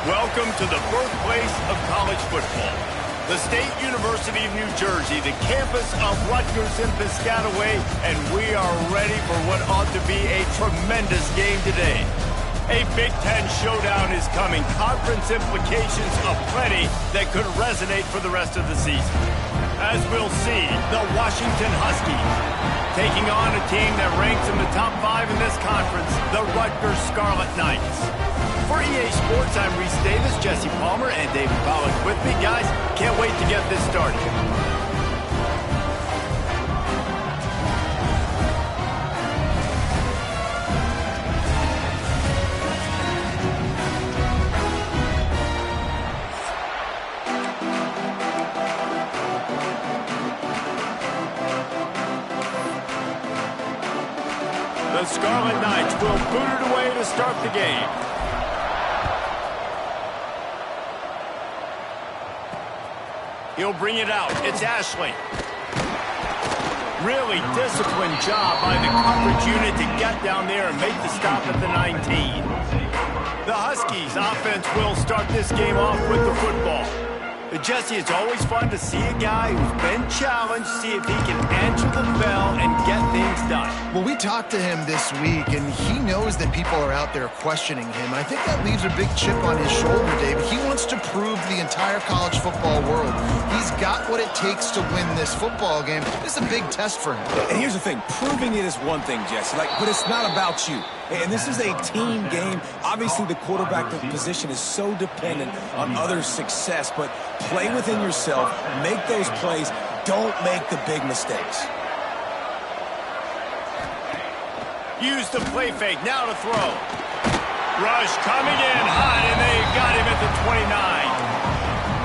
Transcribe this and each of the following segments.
Welcome to the birthplace of college football. The State University of New Jersey, the campus of Rutgers in Piscataway, and we are ready for what ought to be a tremendous game today. A Big Ten showdown is coming. Conference implications aplenty that could resonate for the rest of the season. As we'll see, the Washington Huskies taking on a team that ranks in the top 5 in this conference, the Rutgers Scarlet Knights. For EA Sports, I'm Reese Davis, Jesse Palmer, and David Pollack with me. Guys, can't wait to get this started. The Scarlet Knights will boot it away to start the game. He'll bring it out. It's Ashley. Really disciplined job by the coverage unit to get down there and make the stop at the 19. The Huskies offense will start this game off with the football. Jesse, it's always fun to see a guy who's been challenged, see if he can answer the bell and get things done. Well, we talked to him this week, and he knows that people are out there questioning him. I think that leaves a big chip on his shoulder, Dave. He wants to prove to the entire college football world he's got what it takes to win this football game. This is a big test for him. And here's the thing. Proving it is one thing, Jesse, but it's not about you. And this is a team game. Obviously, the quarterback position is so dependent on others' success, but play within yourself, make those plays, don't make the big mistakes. Use the play fake, now to throw. Rush coming in hot, and they got him at the 29.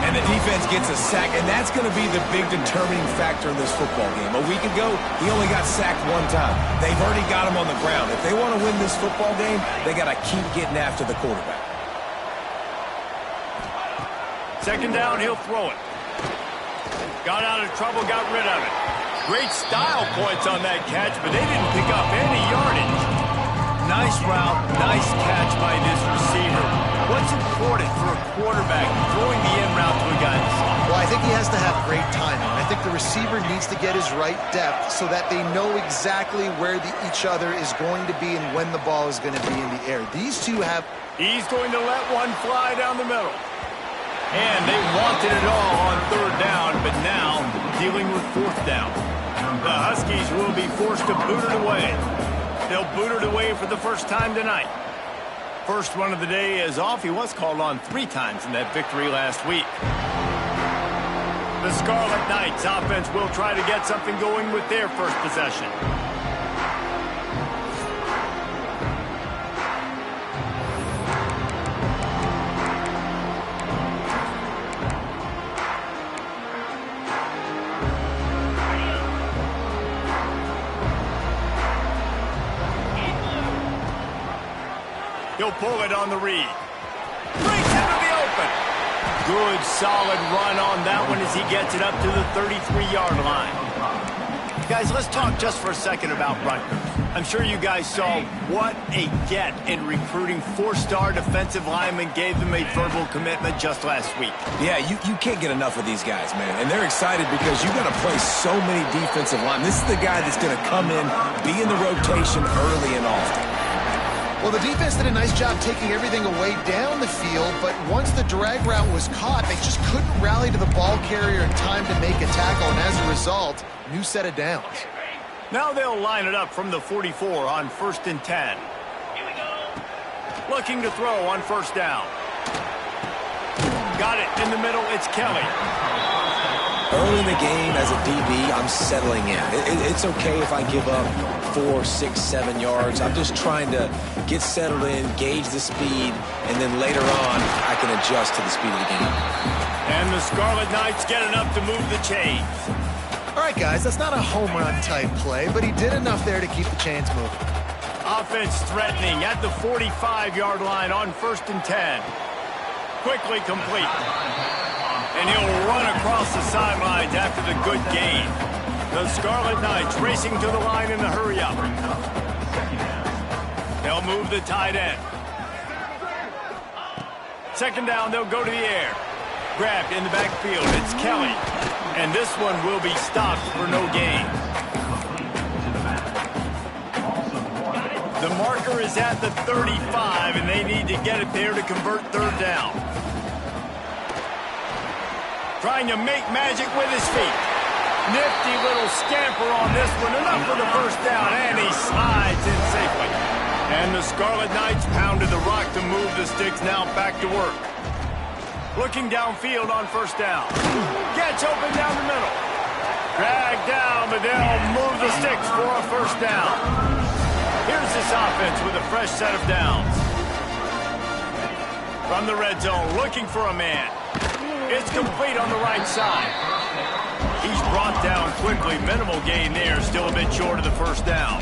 And the defense gets a sack, and that's going to be the big determining factor in this football game. A week ago, he only got sacked one time. They've already got him on the ground. If they want to win this football game, they got to keep getting after the quarterback. Second down, he'll throw it. Got out of trouble, got rid of it. Great style points on that catch, but they didn't pick up any yardage. Nice route, nice catch by this receiver. What's important for a quarterback throwing the in route to a guy in the slot? Well, I think he has to have great timing. I think the receiver needs to get his right depth so that they know exactly where each other is going to be and when the ball is going to be in the air. These two have... He's going to let one fly down the middle. And they wanted it all on third down, but now dealing with fourth down. The Huskies will be forced to boot it away. They'll boot it away for the first time tonight. First run of the day is off. He was called on 3 times in that victory last week. The Scarlet Knights offense will try to get something going with their first possession. He'll pull it on the read. Breaks into the open. Good, solid run on that one as he gets it up to the 33-yard line. Guys, let's talk just for a second about Rutgers. I'm sure you guys saw what a get in recruiting 4-star defensive linemen gave them a verbal commitment just last week. Yeah, you can't get enough of these guys, man. And they're excited because you've got to play so many defensive linemen. This is the guy that's going to come in, be in the rotation early and often. Well, the defense did a nice job taking everything away down the field, but once the drag route was caught, they just couldn't rally to the ball carrier in time to make a tackle, and as a result, new set of downs. Now they'll line it up from the 44 on 1st and 10. Looking to throw on first down. Got it in the middle, it's Kelly. Early in the game, as a DB, I'm settling in. It's okay if I give up 4, 6, 7 yards. I'm just trying to get settled in, gauge the speed, and then later on, I can adjust to the speed of the game. And the Scarlet Knights get enough to move the chains. All right, guys, that's not a home run type play, but he did enough there to keep the chains moving. Offense threatening at the 45-yard line on 1st and 10. Quickly complete. And he'll run across the sidelines after the good gain. The Scarlet Knights racing to the line in the hurry-up. They'll move the tight end. Second down, they'll go to the air. Grabbed in the backfield, it's Kelly. And this one will be stopped for no gain. The marker is at the 35, and they need to get it there to convert third down. Trying to make magic with his feet. Nifty little scamper on this one. Enough for the first down, and he slides in safely. And the Scarlet Knights pounded the rock to move the sticks now back to work. Looking downfield on first down. Gets open down the middle. Dragged down, but they'll move the sticks for a first down. Here's this offense with a fresh set of downs. From the red zone, looking for a man. It's complete on the right side. He's brought down quickly. Minimal gain there. Still a bit short of the first down.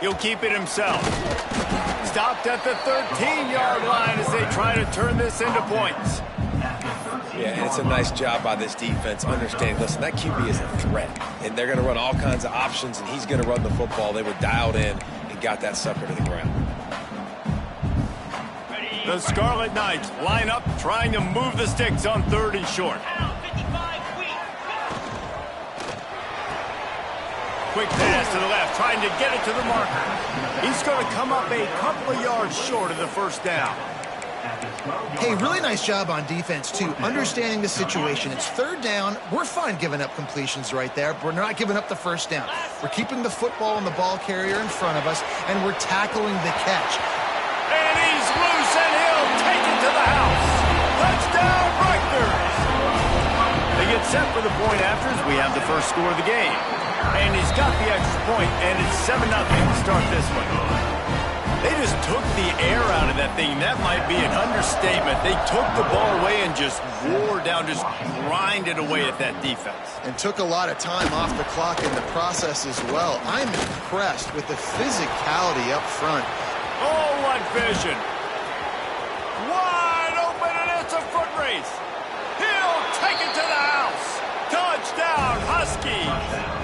He'll keep it himself. Stopped at the 13-yard line as they try to turn this into points. Yeah, and it's a nice job by this defense understanding, listen, that QB is a threat, and they're going to run all kinds of options, and he's going to run the football. They were dialed in and got that sucker to the ground. The Scarlet Knights line up, trying to move the sticks on third and short. Quick pass to the left, trying to get it to the marker. He's going to come up a couple of yards short of the first down. Hey, really nice job on defense, too, understanding the situation. It's third down. We're fine giving up completions right there, but we're not giving up the first down. We're keeping the football and the ball carrier in front of us, and we're tackling the catch. And he's loose, and he'll take it to the house. Touchdown, Rutgers! They get set for the point afters. We have the first score of the game. And he's got the extra point, and it's 7-0 to start this one. They just took the air out of that thing. That might be an understatement. They took the ball away and just wore down, just grinded away at that defense. And took a lot of time off the clock in the process as well. I'm impressed with the physicality up front. Oh, what vision. Wide open, and it's a foot race. He'll take it to the house. Touchdown, Huskies.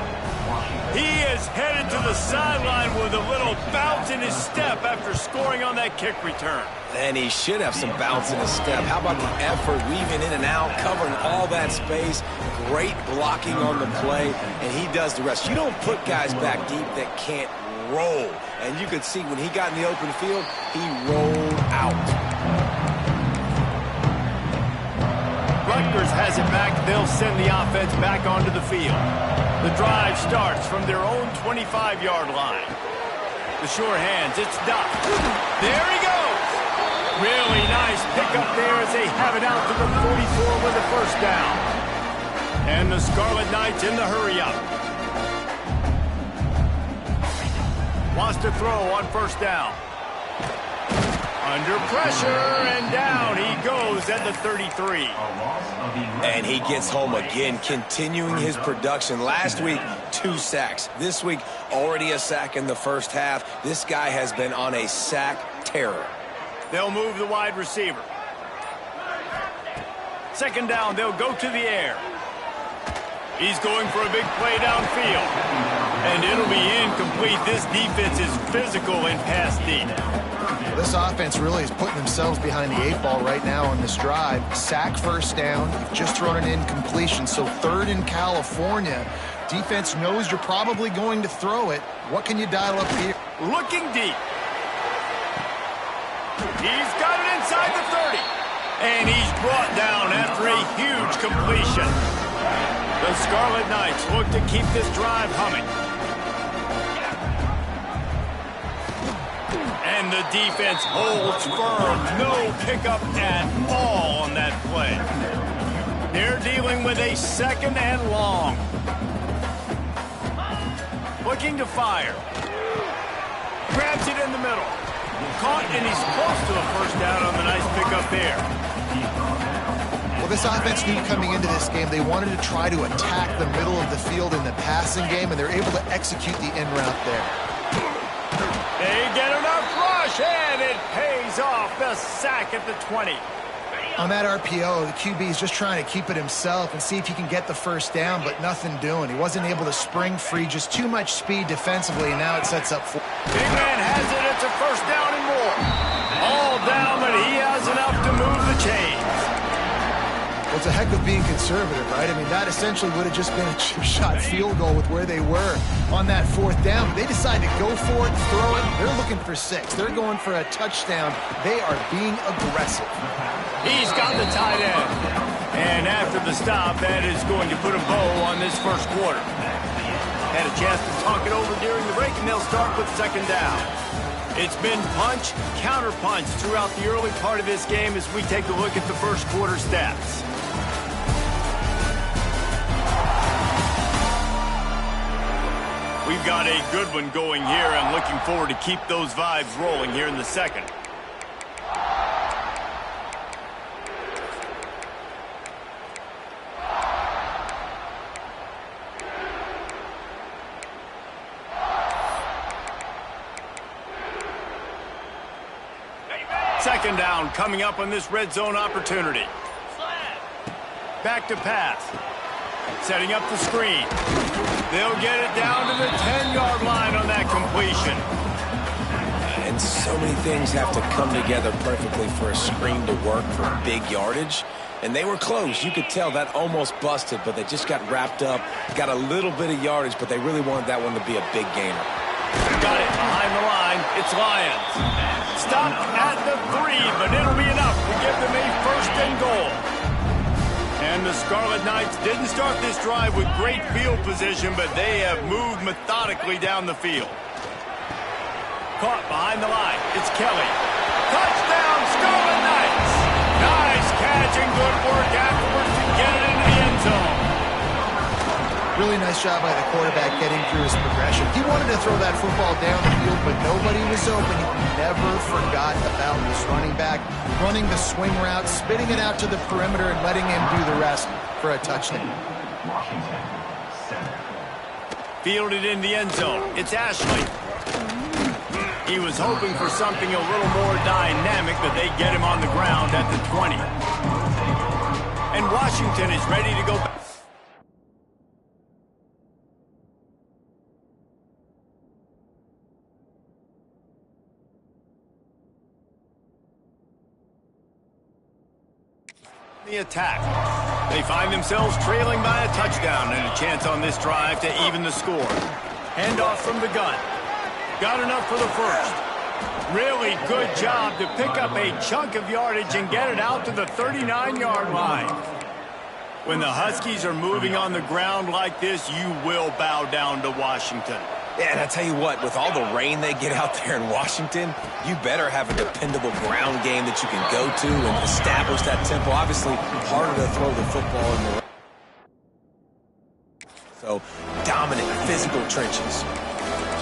He is headed to the sideline with a little bounce in his step after scoring on that kick return. And he should have some bounce in his step. How about the effort, weaving in and out, covering all that space, great blocking on the play, and he does the rest. You don't put guys back deep that can't roll. And you could see when he got in the open field, he rolled out. Rutgers has it back. They'll send the offense back onto the field. The drive starts from their own 25-yard line. The sure hands, it's Duck. There he goes. Really nice pickup there as they have it out to the 44 with the first down. And the Scarlet Knights in the hurry-up. Wants to throw on first down. Under pressure, and down he goes at the 33. And he gets home again, continuing his production. Last week, 2 sacks. This week, already a sack in the first half. This guy has been on a sack terror. They'll move the wide receiver. Second down, they'll go to the air. He's going for a big play downfield. And it'll be incomplete. This defense is physical in pass deep. This offense really is putting themselves behind the 8 ball right now on this drive. Sack first down. You've just thrown an incompletion, so third in California. Defense knows you're probably going to throw it. What can you dial up here? Looking deep. He's got it inside the 30. And he's brought down after a huge completion. The Scarlet Knights look to keep this drive humming. And the defense holds firm. No pickup at all on that play. They're dealing with a second and long. Looking to fire. Grabs it in the middle. Caught, and he's close to a first down on the nice pickup there. Well, this offense knew coming into this game they wanted to try to attack the middle of the field in the passing game, and they're able to execute the in route there. They get enough rush, and it pays off. The sack at the 20. On that RPO, the QB is just trying to keep it himself and see if he can get the first down, but nothing doing. He wasn't able to spring free, just too much speed defensively, and now it sets up for... Big man has it. It's a first down and more. All down, but he has enough to move the chains. Well, it's a heck of being conservative, right? I mean, that essentially would have just been a chip shot field goal with where they were on that fourth down. They decide to go for it, throw it. They're looking for 6. They're going for a touchdown. They are being aggressive. He's got the tight end. And after the stop, that is going to put a bow on this first quarter. Had a chance to talk it over during the break, and they'll start with second down. It's been punch, counter punch throughout the early part of this game as we take a look at the first quarter stats. We've got a good one going here. I'm looking forward to keep those vibes rolling here in the second. Second down coming up on this red zone opportunity. Back to pass. Setting up the screen. They'll get it down to the 10-yard line on that completion. And so many things have to come together perfectly for a screen to work for big yardage. And they were close. You could tell that almost busted, but they just got wrapped up, got a little bit of yardage, but they really wanted that one to be a big gainer. Got it behind the line. It's Lions. Stop at the 3, but it'll be enough to give them a first and goal. And the Scarlet Knights didn't start this drive with great field position, but they have moved methodically down the field. Caught behind the line. It's Kelly. Touchdown, Scarlet Knights! Nice catch and good work afterwards to get it into the end zone. Really nice job by the quarterback getting through his progression. He wanted to throw that football down the field, but nobody was open. He never forgot about his running back, running the swing route, spitting it out to the perimeter, and letting him do the rest for a touchdown. Fielded in the end zone. It's Ashley. He was hoping for something a little more dynamic, but they get him on the ground at the 20. And Washington is ready to go back. The attack. They find themselves trailing by a touchdown and a chance on this drive to even the score. Handoff from the gun. Got enough for the first. Really good job to pick up a chunk of yardage and get it out to the 39-yard line. When the Huskies are moving on the ground like this, you will bow down to Washington. Yeah, and I tell you what, with all the rain they get out there in Washington, you better have a dependable ground game that you can go to and establish that tempo. Obviously, harder to throw the football in the rain. So, dominant, physical trenches.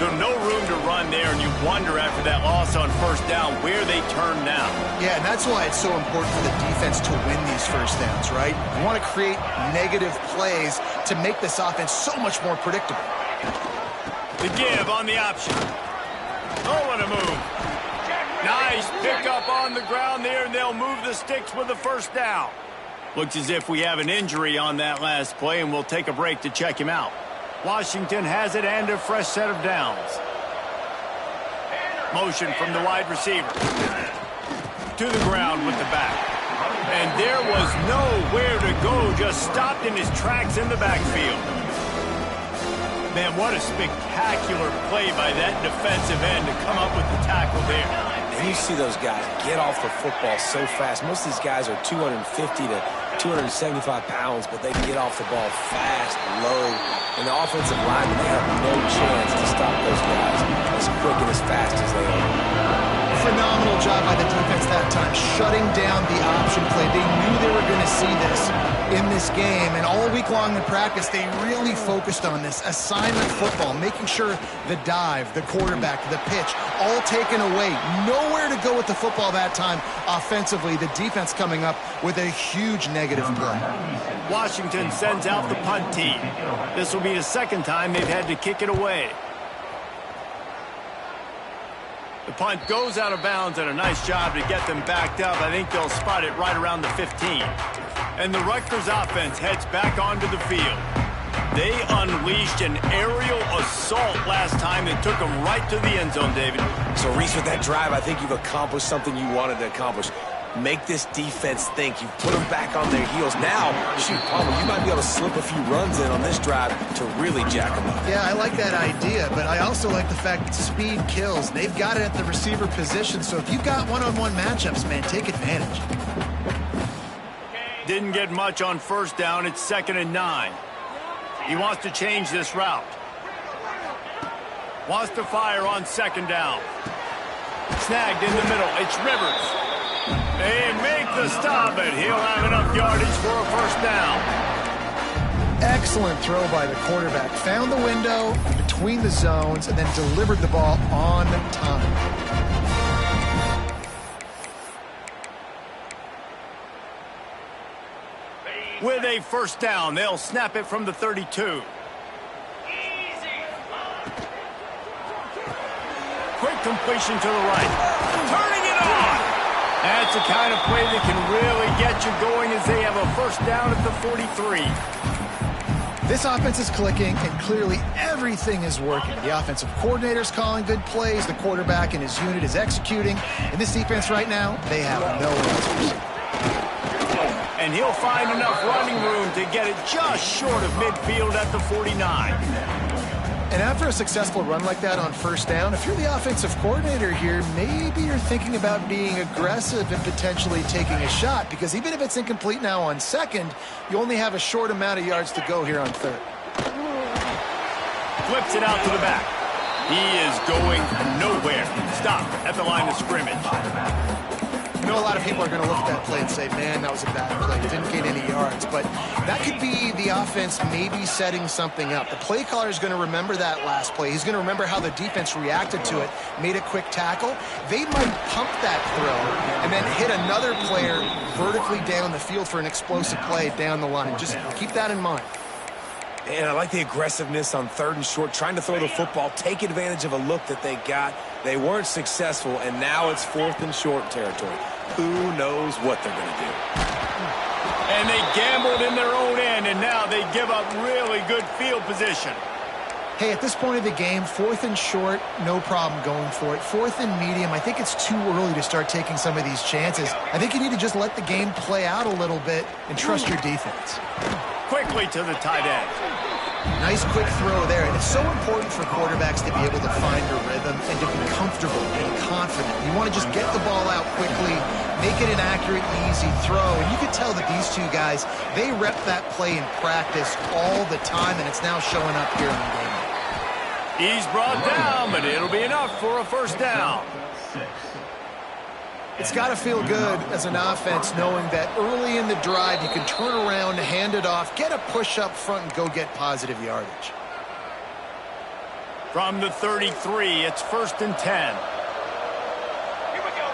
So no room to run there, and you wonder after that loss on first down where they turn now. Yeah, and that's why it's so important for the defense to win these first downs, right? You want to create negative plays to make this offense so much more predictable. The give on the option. Oh, what a move. Nice pickup on the ground there, and they'll move the sticks with the first down. Looks as if we have an injury on that last play, and we'll take a break to check him out. Washington has it and a fresh set of downs. Motion from the wide receiver. To the ground with the back. And there was nowhere to go, just stopped in his tracks in the backfield. Man, what a spectacular play by that defensive end to come up with the tackle there. And you see those guys get off the football so fast. Most of these guys are 250 to 275 pounds, but they get off the ball fast, low. And the offensive linemen, they have no chance to stop those guys as quick and as fast as they are. Phenomenal job by the defense that time, shutting down the option play. They knew they were going to see this in this game, and all week long in practice, they really focused on this assignment football, making sure the dive, the quarterback, the pitch, all taken away. Nowhere to go with the football that time offensively. The defense coming up with a huge negative play. Washington sends out the punt team. This will be the second time they've had to kick it away. The punt goes out of bounds, and a nice job to get them backed up. I think they'll spot it right around the 15. And the Rutgers offense heads back onto the field. They unleashed an aerial assault last time that took them right to the end zone, David. So, Reese, with that drive, I think you've accomplished something you wanted to accomplish. Make this defense think. You've put them back on their heels. Now, shoot, Palmer, you might be able to slip a few runs in on this drive to really jack them up. Yeah, I like that idea, but I also like the fact that speed kills. They've got it at the receiver position, so if you've got one-on-one matchups, man, take advantage. Didn't get much on first down. It's 2nd and 9. He wants to change this route. Wants to fire on 2nd down. Snagged in the middle. It's Rivers. They make the stop, and he'll have enough yardage for a first down. Excellent throw by the quarterback. Found the window between the zones and then delivered the ball on time. With a first down, they'll snap it from the 32. Quick completion to the right. Turning it on. That's the kind of play that can really get you going as they have a first down at the 43. This offense is clicking, and clearly everything is working. The offensive coordinator's calling good plays. The quarterback and his unit is executing. In this defense right now, they have no answers. And he'll find enough running room to get it just short of midfield at the 49. And after a successful run like that on first down, if you're the offensive coordinator here, maybe you're thinking about being aggressive and potentially taking a shot, because even if it's incomplete now on second, you only have a short amount of yards to go here on third. Flips it out to the back. He is going nowhere. Stop at the line of scrimmage. I know a lot of people are going to look at that play and say, man, that was a bad play. Didn't gain any yards. But that could be the offense maybe setting something up. The play caller is going to remember that last play. He's going to remember how the defense reacted to it, made a quick tackle. They might pump that throw and then hit another player vertically down the field for an explosive play down the line. Just keep that in mind. And I like the aggressiveness on 3rd and short, trying to throw the football, take advantage of a look that they got. They weren't successful, and now it's 4th and short territory. Who knows what they're going to do? And they gambled in their own end, and now they give up really good field position. Hey, at this point of the game, 4th and short, no problem going for it. 4th and medium, I think it's too early to start taking some of these chances. I think you need to just let the game play out a little bit and trust your defense. Quickly to the tight end. Nice quick throw there, and it's so important for quarterbacks to be able to find a rhythm and to be comfortable and confident. You want to just get the ball out quickly, make it an accurate, easy throw, and you can tell that these two guys, they rep that play in practice all the time, and it's now showing up here in the game. He's brought down, but it'll be enough for a first down. It's got to feel good as an offense knowing that early in the drive you can turn around, hand it off, get a push up front, and go get positive yardage. From the 33, it's 1st and 10. Here we go.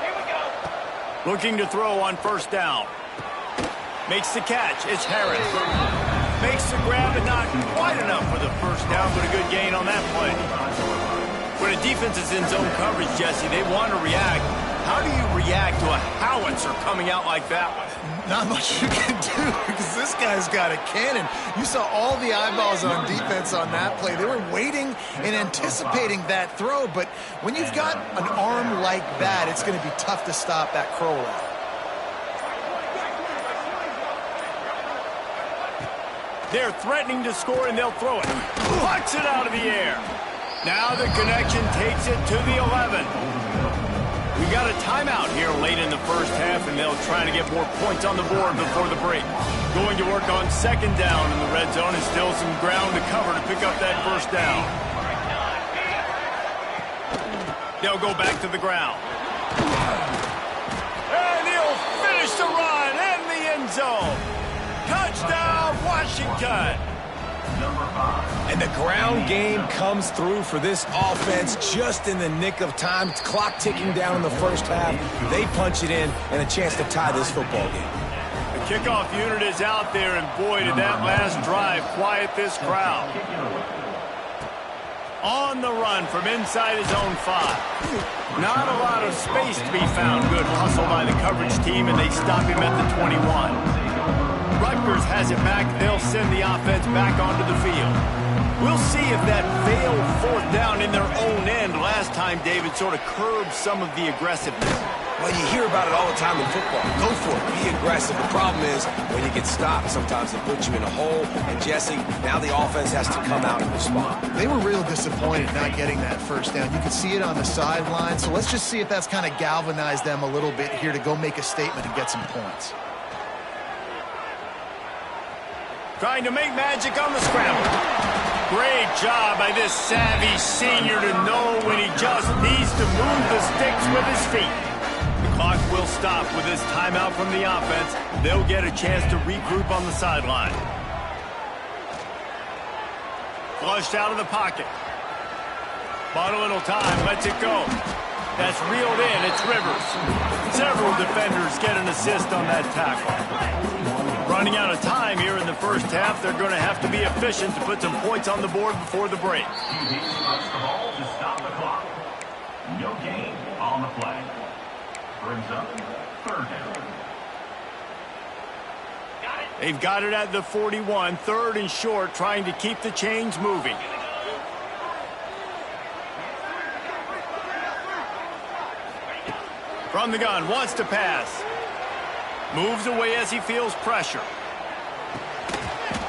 Looking to throw on first down. Makes the catch. It's Harris. Makes the grab, but not quite enough for the first down, but a good gain on that play. When a defense is in zone coverage, Jesse, they want to react. How do you react to a howitzer coming out like that one? Not much you can do because this guy's got a cannon. You saw all the eyeballs on defense on that play. They were waiting and anticipating that throw, but when you've got an arm like that, it's going to be tough to stop that crow route. They're threatening to score, and they'll throw it. Plucks it out of the air. Now the connection takes it to the 11. We got a timeout here late in the first half, and they'll try to get more points on the board before the break. Going to work on 2nd down in the red zone, and still some ground to cover to pick up that first down. They'll go back to the ground. And he'll finish the run in the end zone. Touchdown, Washington. And the ground game comes through for this offense just in the nick of time. Clock ticking down in the first half. They punch it in and a chance to tie this football game. The kickoff unit is out there, and boy, did that last drive quiet this crowd. On the run from inside his own 5. Not a lot of space to be found. Good hustle by the coverage team, and they stop him at the 21. Rutgers has it back. They'll send the offense back onto the field. We'll see if that failed fourth down in their own end last time, David, sort of curbed some of the aggressiveness. Well, you hear about it all the time in football. Go for it. Be aggressive. The problem is when you get stopped, sometimes it puts you in a hole. And, Jesse, now the offense has to come out and respond. They were real disappointed not getting that first down. You could see it on the sideline. So let's just see if that's kind of galvanized them a little bit here to go make a statement and get some points. Trying to make magic on the scramble. Great job by this savvy senior to know when he just needs to move the sticks with his feet. The clock will stop with this timeout from the offense. They'll get a chance to regroup on the sideline. Flushed out of the pocket. Bought a little time, lets it go. That's reeled in, it's Rivers. Several defenders get an assist on that tackle. Running out of time here in the first half. They're going to have to be efficient to put some points on the board before the break. Rush the ball to stop the clock. No gain on the play. Brings up third down. They've got it at the 41, third and short, trying to keep the chains moving. From the gun, wants to pass. Moves away as he feels pressure.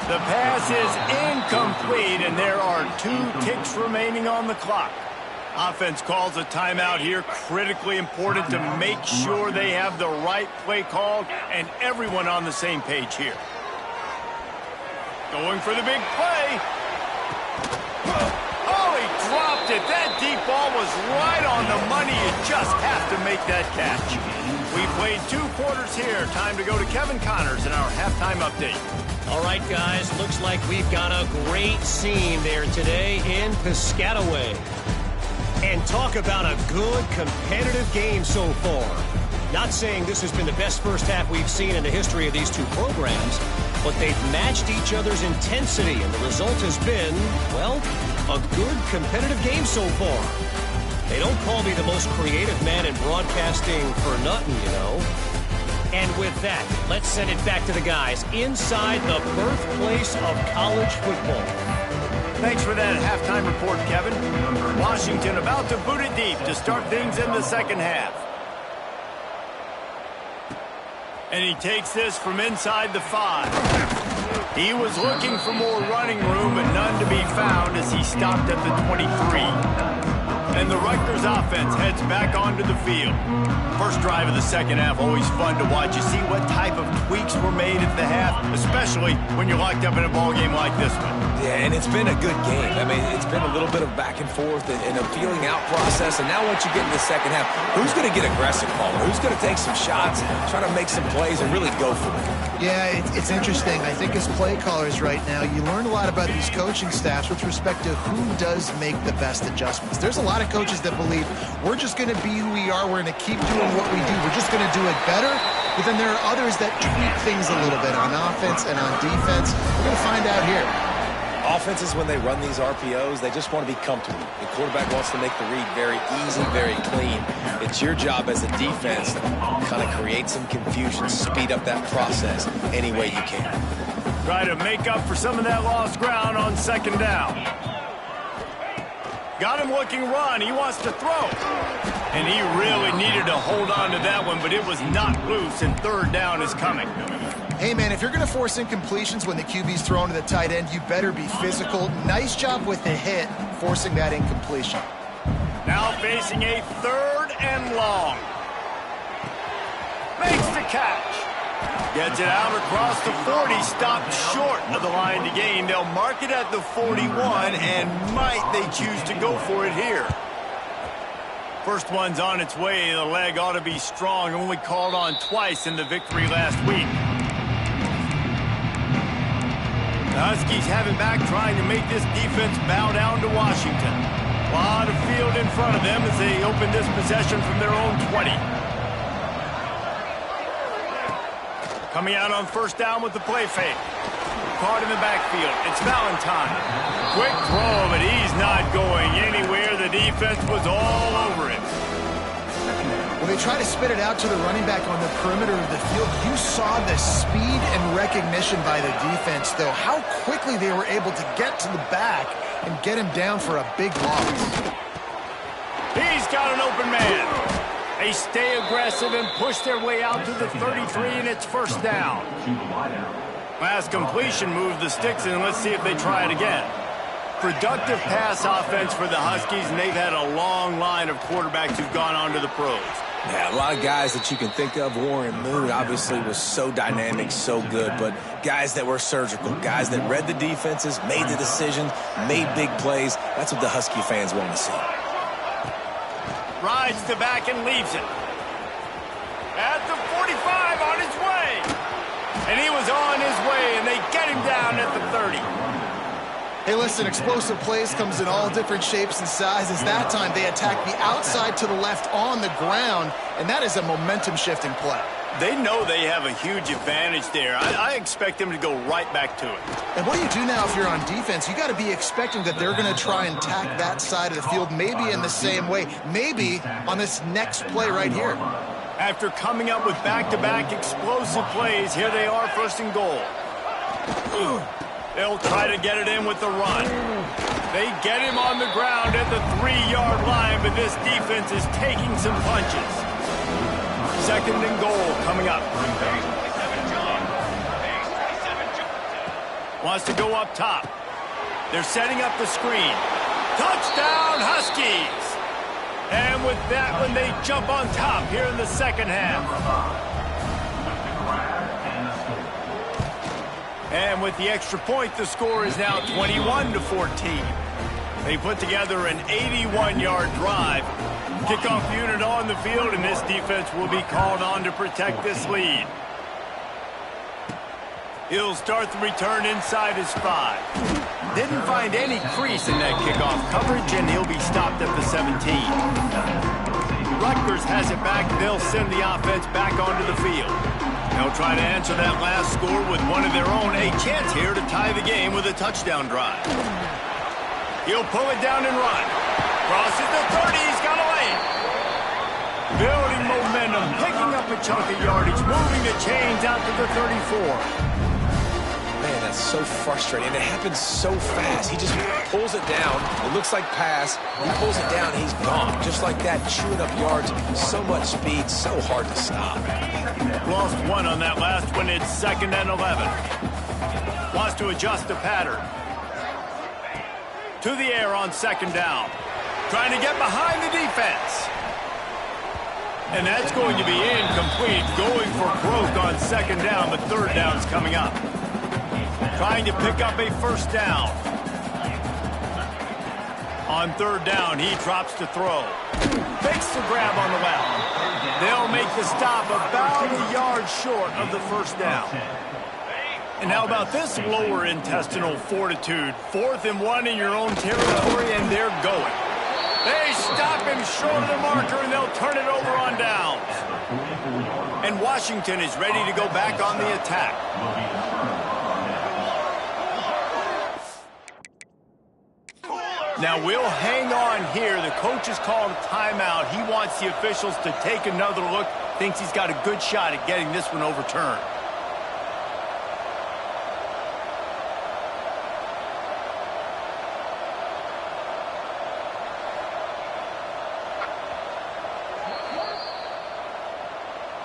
The pass is incomplete, and there are 2 ticks remaining on the clock. Offense calls a timeout here. Critically important to make sure they have the right play called and everyone on the same page here. Going for the big play. Oh, he dropped it. That deep ball was right on the money. You just have to make that catch. We played 2 quarters here. Time to go to Kevin Connors in our halftime update. All right, guys, looks like we've got a great scene there today in Piscataway. And talk about a good competitive game so far. Not saying this has been the best first half we've seen in the history of these 2 programs, but they've matched each other's intensity, and the result has been, well, a good competitive game so far. They don't call me the most creative man in broadcasting for nothing, you know. And with that, let's send it back to the guys inside the birthplace of college football. Thanks for that halftime report, Kevin. Washington about to boot it deep to start things in the second half. And he takes this from inside the 5. He was looking for more running room, but none to be found as he stopped at the 23. And the Rutgers offense heads back onto the field. First drive of the second half, always fun to watch. You see what type of tweaks were made at the half, especially when you're locked up in a ball game like this one. Yeah, and it's been a good game. I mean, it's been a little bit of back and forth and a feeling out process. And now once you get in the second half, who's going to get aggressive, Paul? Who's going to take some shots, try to make some plays, and really go for it? Yeah, it's interesting. I think as play callers right now, you learn a lot about these coaching staffs with respect to who does make the best adjustments. There's a lot of coaches that believe we're just going to be who we are. We're going to keep doing what we do. We're just going to do it better. But then there are others that tweak things a little bit on offense and on defense. We're going to find out here. Offenses, when they run these RPOs, they just want to be comfortable. The quarterback wants to make the read very easy, very clean. It's your job as a defense to kind of create some confusion, speed up that process any way you can. Try to make up for some of that lost ground on second down. Got him looking run. He wants to throw. And he really needed to hold on to that one, but it was not loose, and third down is coming. Hey, man, if you're going to force incompletions when the QB's thrown to the tight end, you better be physical. Nice job with the hit, forcing that incompletion. Now facing a third and long. Makes the catch. Gets it out across the 40, stopped short of the line to gain. They'll mark it at the 41, and might they choose to go for it here. First one's on its way. The leg ought to be strong, only called on twice in the victory last week. The Huskies have it back, trying to make this defense bow down to Washington. A lot of field in front of them as they open this possession from their own 20. Coming out on first down with the play fake. Caught in the backfield. It's Valentine. Quick throw, but he's not going anywhere. The defense was all over it. When they try to spit it out to the running back on the perimeter of the field, you saw the speed and recognition by the defense, though, how quickly they were able to get to the back and get him down for a big loss. He's got an open man. They stay aggressive and push their way out to the 33, and it's first down. Last completion moved the sticks, and let's see if they try it again. Productive pass offense for the Huskies, and they've had a long line of quarterbacks who've gone on to the pros. Yeah, a lot of guys that you can think of. Warren Moon obviously was so dynamic, so good, but guys that were surgical, guys that read the defenses, made the decisions, made big plays. That's what the Husky fans want to see. Rides the back and leaves it. At the 45 on his way. And he was on his way, and they get him down at the 30. Hey, listen, explosive plays comes in all different shapes and sizes. That time they attack the outside to the left on the ground, and that is a momentum-shifting play. They know they have a huge advantage there. I expect them to go right back to it. And what do you do now if you're on defense? You got to be expecting that they're going to try and tack that side of the field, maybe in the same way, maybe on this next play right here. After coming up with back-to-back explosive plays, here they are, first and goal. They'll try to get it in with the run. They get him on the ground at the 3-yard line, but this defense is taking some punches. Second and goal coming up. Wants to go up top. They're setting up the screen. Touchdown, Huskies! And with that one, they jump on top here in the second half. And with the extra point, the score is now 21-14. They put together an 81-yard drive. Kickoff unit on the field, and this defense will be called on to protect this lead. He'll start the return inside his 5. Didn't find any crease in that kickoff coverage, and he'll be stopped at the 17. Rutgers has it back. They'll send the offense back onto the field. They'll try to answer that last score with one of their own. A chance here to tie the game with a touchdown drive. He'll pull it down and run. Crosses the 30. He's got a lane. Building momentum, picking up a chunk of yardage, moving the chains out to the 34. Man, that's so frustrating. It happens so fast. He just pulls it down. It looks like pass. He pulls it down. He's gone. Just like that, chewing up yards. So much speed, so hard to stop. Lost one on that last one. It's second and 11. Wants to adjust the pattern. To the air on second down. Trying to get behind the defense. And that's going to be incomplete. Going for broke on second down, but third down's coming up. Trying to pick up a first down. On third down, he drops to throw. Fakes the grab on the left. They'll make the stop about a yard short of the first down. And how about this lower intestinal fortitude? 4th and 1 in your own territory, and they're going. They stop him short of the marker, and they'll turn it over on downs. And Washington is ready to go back on the attack. Now we'll hang on here. The coach has called a timeout. He wants the officials to take another look. Thinks he's got a good shot at getting this one overturned.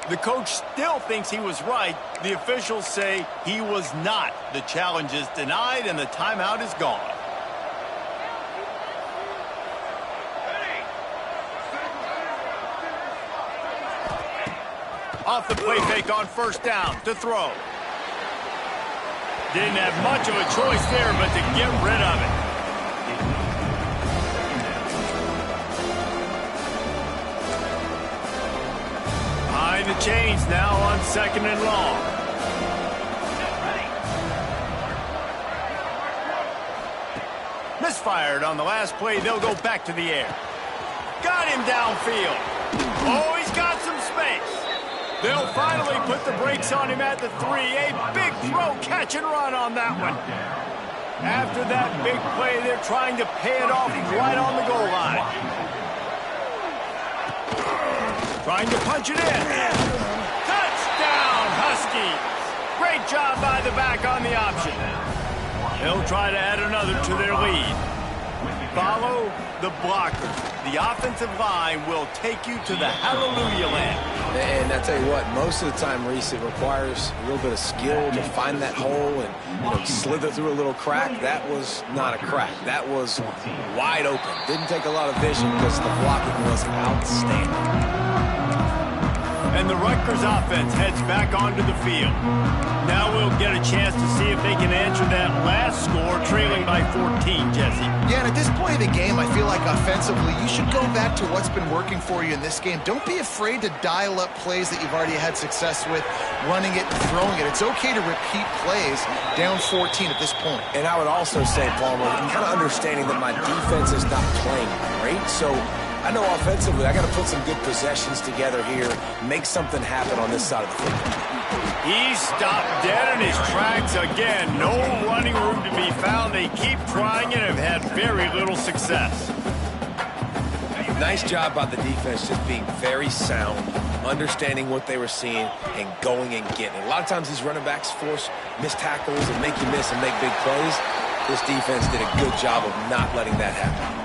The coach still thinks he was right. The officials say he was not. The challenge is denied, and the timeout is gone. Off the play fake on first down to throw. Didn't have much of a choice there, but to get rid of it. Behind the chains now on second and long. Misfired on the last play. They'll go back to the air. Got him downfield. Oh, he's got some space. They'll finally put the brakes on him at the 3. A big throw, catch and run on that one. After that big play, they're trying to pay it off right on the goal line. Trying to punch it in. Touchdown, Huskies. Great job by the back on the option. They'll try to add another to their lead. Follow the blockers. The offensive line will take you to the hallelujah land. And I tell you what, most of the time, Reese, it requires a little bit of skill to find that hole and slither through a little crack. That was not a crack. That was wide open. Didn't take a lot of vision because the blocking was outstanding. And the Rutgers offense heads back onto the field. Now we'll get a chance to see if they can answer that last score, trailing by 14, Jesse. Yeah, and at this point of the game, I feel like offensively, you should go back to what's been working for you in this game. Don't be afraid to dial up plays that you've already had success with, running it and throwing it. It's okay to repeat plays down 14 at this point. And I would also say, Palmer, kind of understanding that my defense is not playing great, so I know offensively I got to put some good possessions together here, make something happen on this side of the football. He stopped dead in his tracks again. No running room to be found. They keep trying and have had very little success. Nice job by the defense just being very sound, understanding what they were seeing, and going and getting it. A lot of times these running backs force missed tackles and make you miss and make big plays. This defense did a good job of not letting that happen.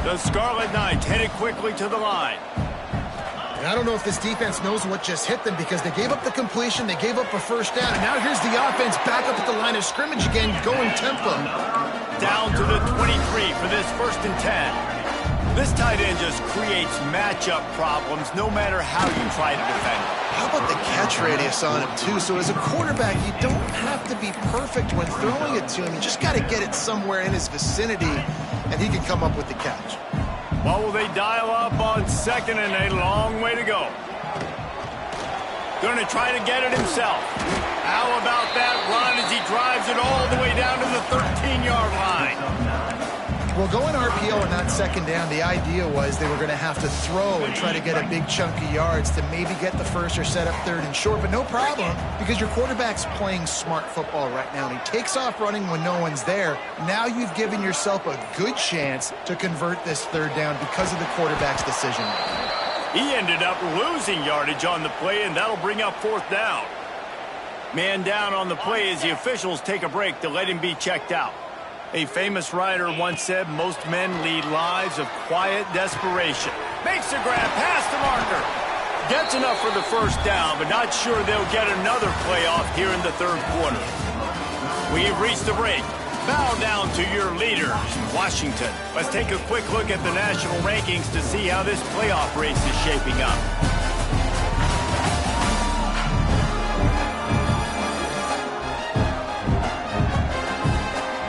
The Scarlet Knights headed quickly to the line. And I don't know if this defense knows what just hit them because they gave up the completion, they gave up a first down, and now here's the offense back up at the line of scrimmage again, going tempo. Down to the 23 for this 1st and 10. This tight end just creates matchup problems no matter how you try to defend him. How about the catch radius on him, too? So as a quarterback, you don't have to be perfect when throwing it to him. You just got to get it somewhere in his vicinity, and he can come up with the catch. What will they dial up on 2nd and a long way to go? Going to try to get it himself. How about that run as he drives it all the way down to the 13-yard line? Well, going RPO and not 2nd down, the idea was they were going to have to throw and try to get a big chunk of yards to maybe get the first or set up 3rd and short, but no problem because your quarterback's playing smart football right now, and he takes off running when no one's there. Now you've given yourself a good chance to convert this 3rd down because of the quarterback's decision. He ended up losing yardage on the play, and that'll bring up 4th down. Man down on the play as the officials take a break to let him be checked out. A famous writer once said, most men lead lives of quiet desperation. Makes the grab past the marker. Gets enough for the 1st down, but not sure they'll get another playoff here in the 3rd quarter. We've reached the break. Bow down to your leaders, Washington. Let's take a quick look at the national rankings to see how this playoff race is shaping up.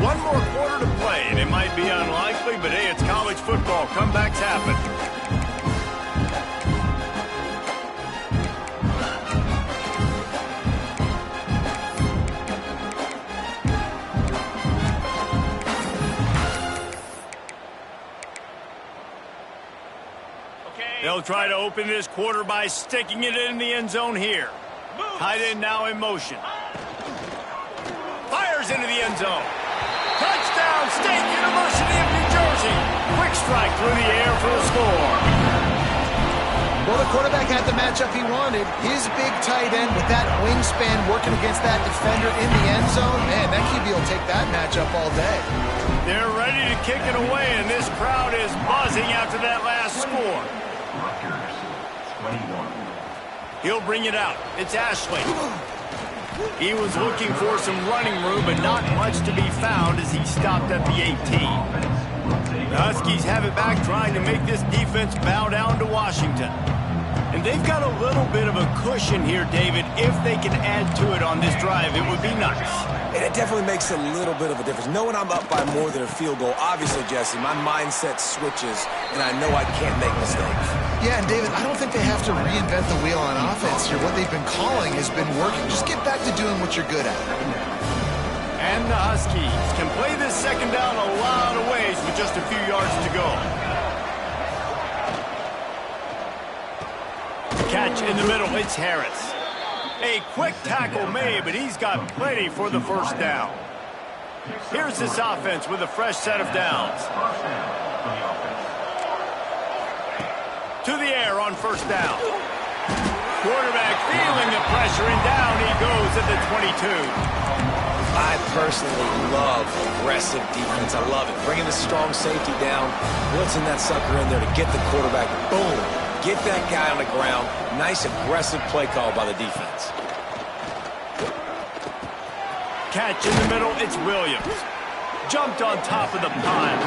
One more quarter to play, and it might be unlikely, but hey, it's college football. Comebacks happen. They'll try to open this quarter by sticking it in the end zone here. Tight end now in motion. Fires into the end zone. Touchdown, State University of New Jersey. Quick strike through the air for the score. Well, the quarterback had the matchup he wanted. His big tight end with that wingspan working against that defender in the end zone. Man, that QB will take that matchup all day. They're ready to kick it away, and this crowd is buzzing after that last score. Rutgers, 21. He'll bring it out. It's Ashley. He was looking for some running room, but not much to be found as he stopped at the 18. The Huskies have it back, trying to make this defense bow down to Washington. And they've got a little bit of a cushion here, David. If they can add to it on this drive, it would be nice. And it definitely makes a little bit of a difference. Knowing I'm up by more than a field goal, obviously, Jesse, my mindset switches, and I know I can't make mistakes. Yeah, and David, I don't think they have to reinvent the wheel on offense here. What they've been calling has been working. Just get back to doing what you're good at. And the Huskies can play this 2nd down a lot of ways with just a few yards to go. Catch in the middle, it's Harris. A quick tackle made, but he's got plenty for the 1st down. Here's this offense with a fresh set of downs. To the air on 1st down. quarterback feeling the pressure, and down he goes at the 22. I personally love aggressive defense. I love it. Bringing the strong safety down, blitzing that sucker in there to get the quarterback. Boom. Get that guy on the ground. Nice aggressive play call by the defense. Catch in the middle, it's Williams. Jumped on top of the pile.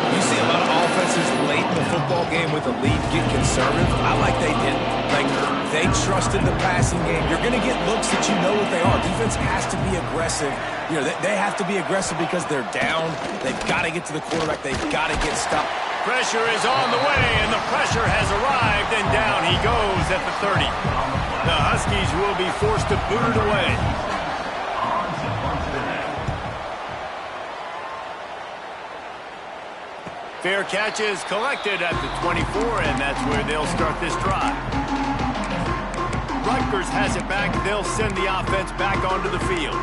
You see a lot of offenses late in the football game with a lead get conservative. I like they didn't. Like, they trusted the passing game. You're going to get looks that you know what they are. Defense has to be aggressive. You know, they have to be aggressive because they're down. They've got to get to the quarterback. They've got to get stopped. Pressure is on the way, and the pressure has arrived, and down he goes at the 30. The Huskies will be forced to boot it away. Fair catch is collected at the 24, and that's where they'll start this drive. Rutgers has it back. They'll send the offense back onto the field.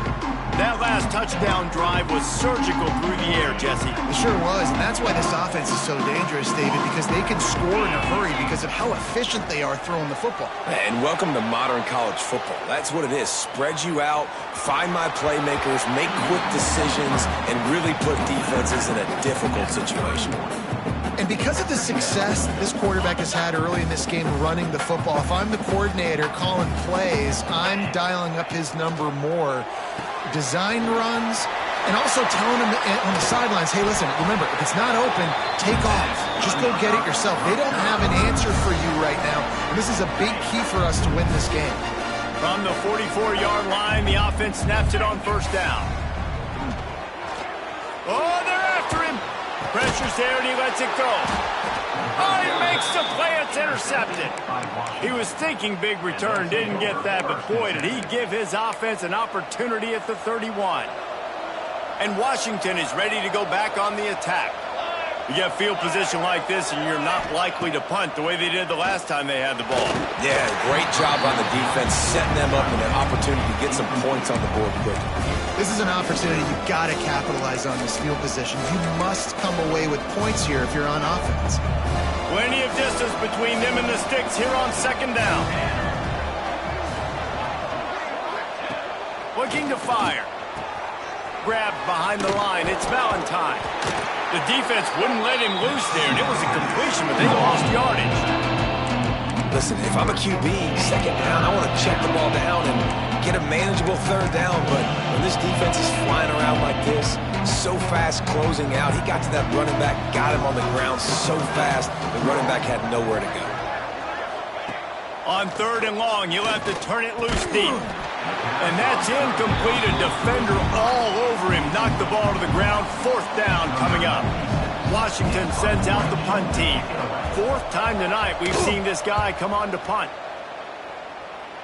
That last touchdown drive was surgical through the air, Jesse. It sure was, and that's why this offense is so dangerous, David, because they can score in a hurry because of how efficient they are throwing the football. And welcome to modern college football. That's what it is. Spread you out, find my playmakers, make quick decisions, and really put defenses in a difficult situation. And because of the success this quarterback has had early in this game running the football, if I'm the coordinator calling plays, I'm dialing up his number more. Design runs, and also telling him on the sidelines, hey, listen, remember, if it's not open, take off. Just go get it yourself. They don't have an answer for you right now, and this is a big key for us to win this game. From the 44-yard line, the offense snaps it on first down. Oh, they're after him. Pressure's there, and he lets it go. Oh, he makes the play. It's intercepted. He was thinking big return, didn't get that, but boy, did he give his offense an opportunity at the 31. And Washington is ready to go back on the attack. You get field position like this, and you're not likely to punt the way they did the last time they had the ball. Yeah, great job on the defense, setting them up with an opportunity to get some points on the board quickly. This is an opportunity you've got to capitalize on this field position. You must come away with points here if you're on offense. Plenty of distance between them and the sticks here on second down. Looking to fire. Grabbed behind the line. It's Valentine. The defense wouldn't let him loose there, and it was a completion, but they lost yardage. Listen, if I'm a QB, second down, I want to check the ball down and get a manageable third down, but when this defense is flying around like this, so fast closing out, he got to that running back, got him on the ground so fast, the running back had nowhere to go. On third and long, you'll have to turn it loose deep. And that's incomplete. A defender all over him. Knocked the ball to the ground. Fourth down coming up. Washington sends out the punt team. Fourth time tonight we've seen this guy come on to punt.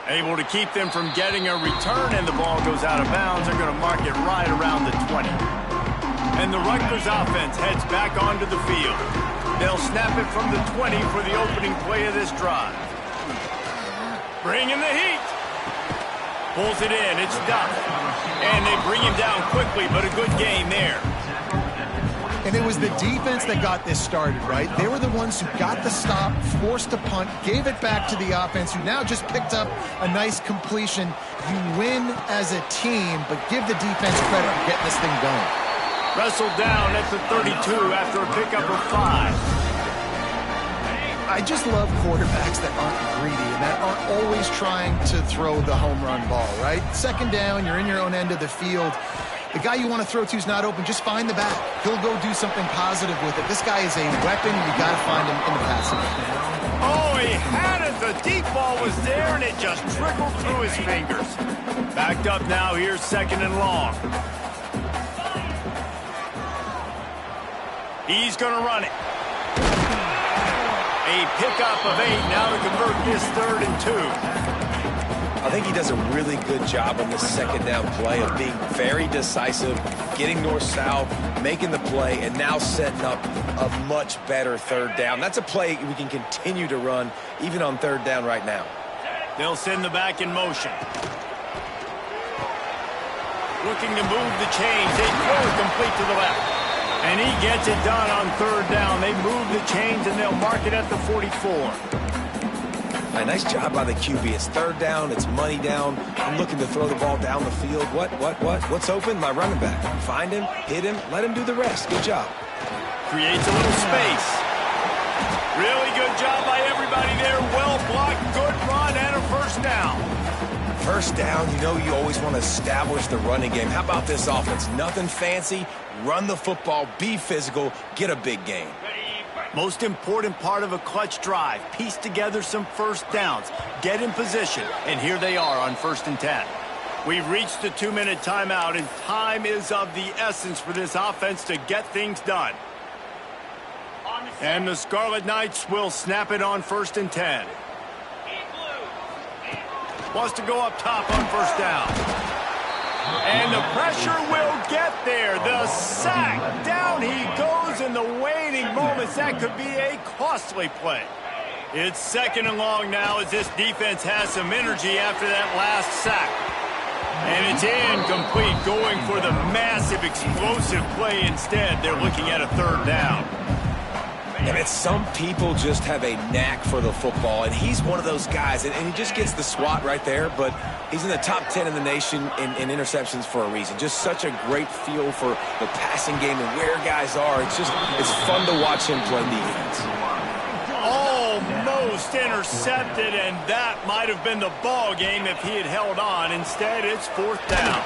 Able to keep them from getting a return, and the ball goes out of bounds. They're going to mark it right around the 20. And the Rutgers offense heads back onto the field. They'll snap it from the 20 for the opening play of this drive. Bringing the heat. Pulls it in. It's Duff. And they bring him down quickly, but a good gain there. And it was the defense that got this started, right? They were the ones who got the stop, forced a punt, gave it back to the offense, who now just picked up a nice completion. You win as a team, but give the defense credit for getting this thing going. Wrestled down at the 32 after a pickup of 5. I just love quarterbacks that aren't greedy and that aren't always trying to throw the home run ball, right? Second down, you're in your own end of the field. The guy you want to throw to is not open. Just find the back. He'll go do something positive with it. This guy is a weapon. You got to find him in the passing game. Oh, he had it. The deep ball was there, and it just trickled through his fingers. Backed up now. Here's second and long. He's going to run it. A pickup of 8 now to convert this 3rd and 2. I think he does a really good job on this second down play of being very decisive, getting north-south, making the play, and now setting up a much better third down. That's a play we can continue to run even on third down right now. They'll send the back in motion. Looking to move the chains. They throw it complete to the left. And he gets it done on third down. They move the chains, and they'll mark it at the 44. All right, nice job by the QB. It's third down. It's money down. I'm looking to throw the ball down the field. What's open? My running back. Find him, hit him, let him do the rest. Good job. Creates a little space. Really good job by everybody there. Well blocked, good run, and a first down. First down, you always want to establish the running game. How about this offense? Nothing fancy. Run the football, be physical, get a big gain. Most important part of a clutch drive. Piece together some first downs. Get in position. And here they are on 1st and 10. We've reached the 2-minute timeout, and time is of the essence for this offense to get things done. And the Scarlet Knights will snap it on 1st and 10. Wants to go up top on first down. And the pressure will get there. The sack. Down he goes in the waning moments. That could be a costly play. It's 2nd and long now as this defense has some energy after that last sack. And it's incomplete, going for the massive explosive play instead. They're looking at a 3rd down. And some people just have a knack for the football, and he's one of those guys, and he just gets the swat right there, but he's in the top 10 in the nation in interceptions for a reason. Just such a great feel for the passing game and where guys are. It's fun to watch him play defense. Almost intercepted, and that might have been the ball game if he had held on. Instead, it's 4th down.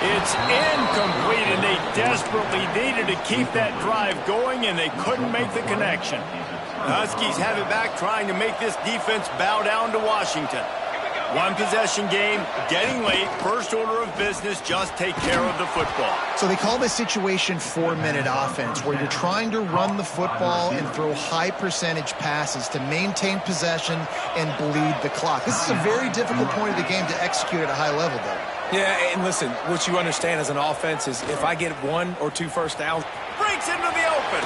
It's incomplete, and they desperately needed to keep that drive going, and they couldn't make the connection. The Huskies have it back, trying to make this defense bow down to Washington. One possession game, getting late, first order of business, just take care of the football. So they call this situation 4-minute offense, where you're trying to run the football and throw high percentage passes to maintain possession and bleed the clock. This is a very difficult point of the game to execute at a high level, though. Yeah, and listen, what you understand as an offense is if I get 1 or 2 first downs. Breaks into the open.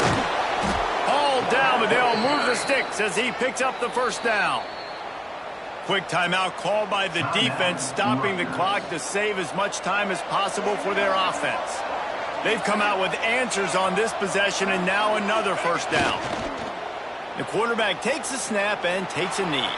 All down, but they'll move the sticks as he picks up the first down. Quick timeout called by the defense, stopping the clock to save as much time as possible for their offense. They've come out with answers on this possession, and now another first down. The quarterback takes a snap and takes a knee.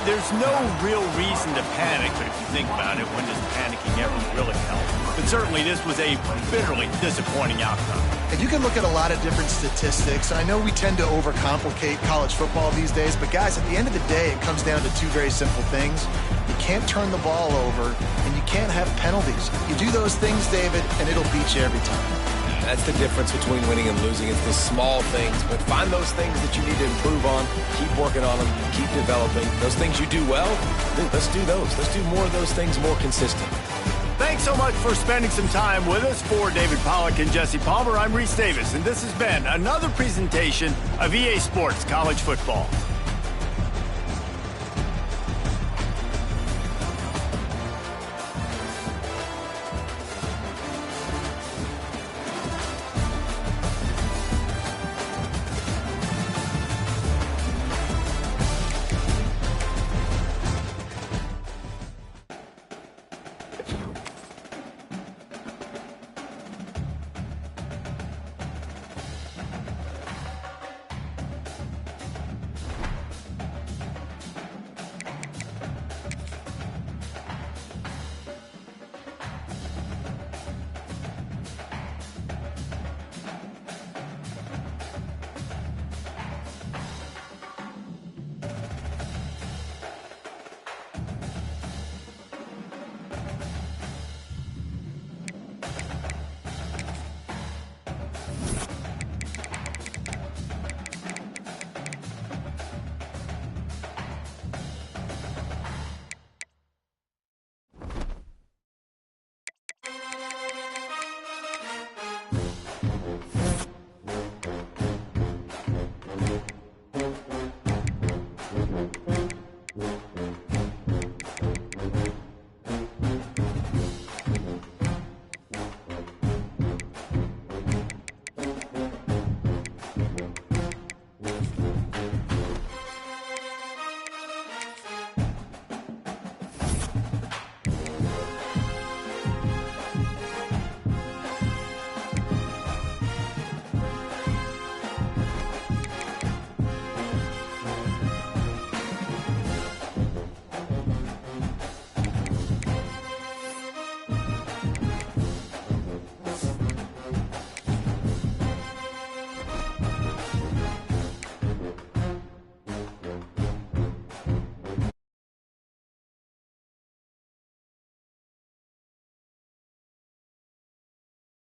There's no real reason to panic, but if you think about it, when does panicking ever really help? But certainly this was a bitterly disappointing outcome. And you can look at a lot of different statistics. I know we tend to overcomplicate college football these days, but guys, at the end of the day, it comes down to 2 very simple things. You can't turn the ball over, and you can't have penalties. You do those things, David, and it'll beat you every time. That's the difference between winning and losing. It's the small things, but find those things that you need to improve on. Keep working on them. Keep developing. Those things you do well, let's do those. Let's do more of those things more consistent. Thanks so much for spending some time with us. For David Pollack and Jesse Palmer, I'm Reese Davis, and this has been another presentation of EA Sports College Football.